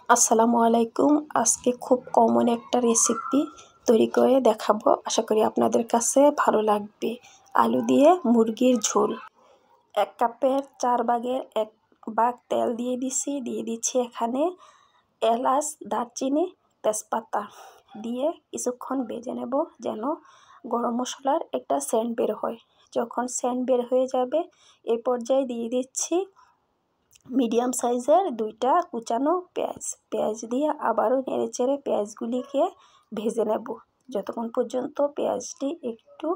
আসসালামু আলাইকুম। আজকে খুব কমন একটা রেসিপি তৈরি করে দেখাবো। আশা করি আপনাদের কাছে ভালো লাগবে। আলু দিয়ে মুরগির ঝোল। 1 কাপের 4 ভাগের 1 ভাগ তেল দিয়ে দিচ্ছি এখানে এলাচ, দারচিনি, তেজপাতা দিয়ে কিছুক্ষণ ভেজে নেব যেন গরম মশলার একটা সেন্ট বের হয়। যখন সেন্ট বের হয়ে যাবে এই পর্যায়ে দিয়ে দিচ্ছি মিডিয়াম সাইজের 2টা কুচানো পেঁয়াজ দিয়ে আবারও নেড়েচেড়ে পেঁয়াজগুলিকে ভেজে নেব যতক্ষণ পর্যন্ত পেঁয়াজটি একটু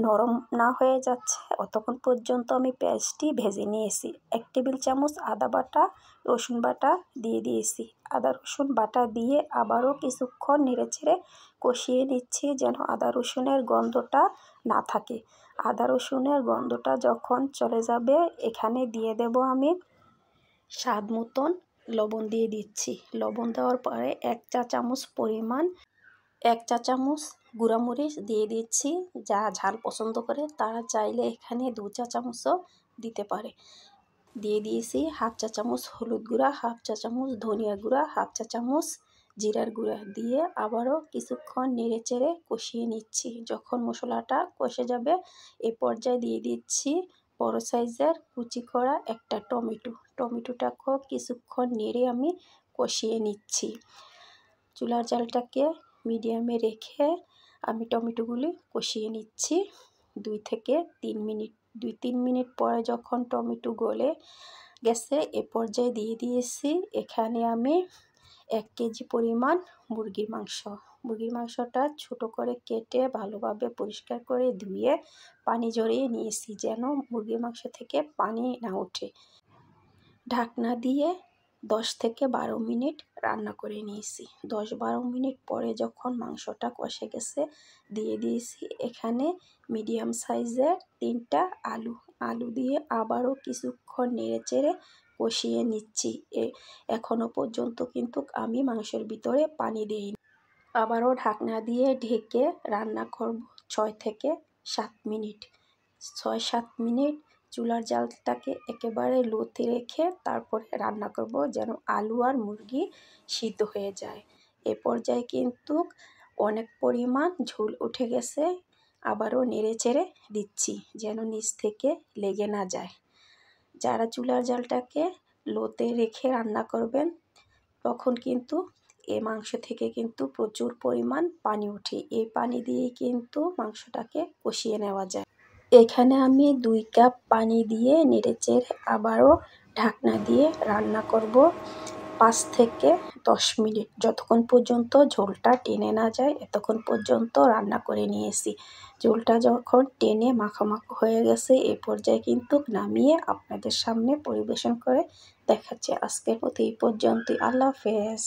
নরম না হয়ে যাচ্ছে ততক্ষণ পর্যন্ত আমি পেঁয়াজটি ভেজে নিয়েছি। 1 টেবিল চামচ আদা বাটা, রসুন বাটা দিয়ে দিয়েছি। আদা রসুন বাটা দিয়ে আবারও কিছুক্ষণ নেড়েচেড়ে কষিয়ে নিচ্ছি যেন আদা রসুনের গন্ধটা না থাকে। আদা রসুনের গন্ধটা যখন চলে যাবে এখানে দিয়ে দেব আমি স্বাদ মতন লবণ দিয়ে দিচ্ছি। লবণ দেওয়ার পরে 1 চা চামচ পরিমাণ 1 চা চামচ গুঁড়ামরিচ দিয়ে দিচ্ছি। যা ঝাল পছন্দ করে তারা চাইলে এখানে 2 চা চামচও দিতে পারে। দিয়ে দিয়েছি 1/2 চা চামচ হলুদ গুঁড়া, 1/2 চা চামচ ধনিয়া গুঁড়া, 1/2 চা চামচ জিরার গুঁড়া দিয়ে আবারও কিছুক্ষণ নেড়েচেড়ে কষিয়ে নিচ্ছি। যখন মশলাটা কষে যাবে এই পর্যায়ে দিয়ে দিচ্ছি বড় সাইজের কুচি করা একটা টমেটোটাকেও কিছুক্ষণ নেড়ে আমি কষিয়ে নিচ্ছি। চুলার জালটাকে মিডিয়ামে রেখে আমি টমেটোগুলি কষিয়ে নিচ্ছি 2-3 মিনিট পরে যখন টমেটো গলে গেছে এ পর্যায়ে দিয়ে দিয়েছি এখানে আমি 1 কেজি পরিমাণ মুরগির মাংসটা ছোট করে কেটে ভালোভাবে পরিষ্কার করে ধুয়ে পানি ঝরিয়ে নিয়েছি যেন মুরগির মাংস থেকে পানি না ওঠে। ঢাকনা দিয়ে 10-12 মিনিট রান্না করে নিয়েছি। 10-12 মিনিট পরে যখন মাংসটা কষে গেছে দিয়ে দিয়েছি এখানে মিডিয়াম সাইজের 3টা আলু দিয়ে আবারও কিছুক্ষণ নেড়েচেড়ে কষিয়ে নিচ্ছি। এখনো পর্যন্ত কিন্তু আমি মাংসের ভিতরে পানি দিইনি। আবারও ঢাকনা দিয়ে ঢেকে রান্না করব 6-7 মিনিট। 6-7 মিনিট চুলার জালটাকে একেবারে লোতে রেখে তারপরে রান্না করব যেন আলু আর মুরগি সিদ্ধ হয়ে যায়। এ পর্যায়ে কিন্তু অনেক পরিমাণ ঝোল উঠে গেছে। আবারও নেড়েচেড়ে দিচ্ছি যেন নিচ থেকে লেগে না যায়। যারা চুলার জালটাকে লোতে রেখে রান্না করবেন তখন কিন্তু এই মাংস থেকে কিন্তু প্রচুর পরিমাণ পানি ওঠে। এই পানি দিয়ে কিন্তু মাংসটাকে কষিয়ে নেওয়া যায়। এখানে আমি 2 কাপ পানি দিয়ে নেড়েচেড়ে আবারও ঢাকনা দিয়ে রান্না করব 5-10 মিনিট যতক্ষণ পর্যন্ত ঝোলটা টেনে না যায় এতক্ষণ পর্যন্ত রান্না করে নিয়েছি। ঝোলটা যখন টেনে মাখামাখা হয়ে গেছে এই পর্যায়ে কিন্তু নামিয়ে আপনাদের সামনে পরিবেশন করে দেখাচ্ছি। আজকের মতো এই পর্যন্তই। আল্লাহ হাফেজ।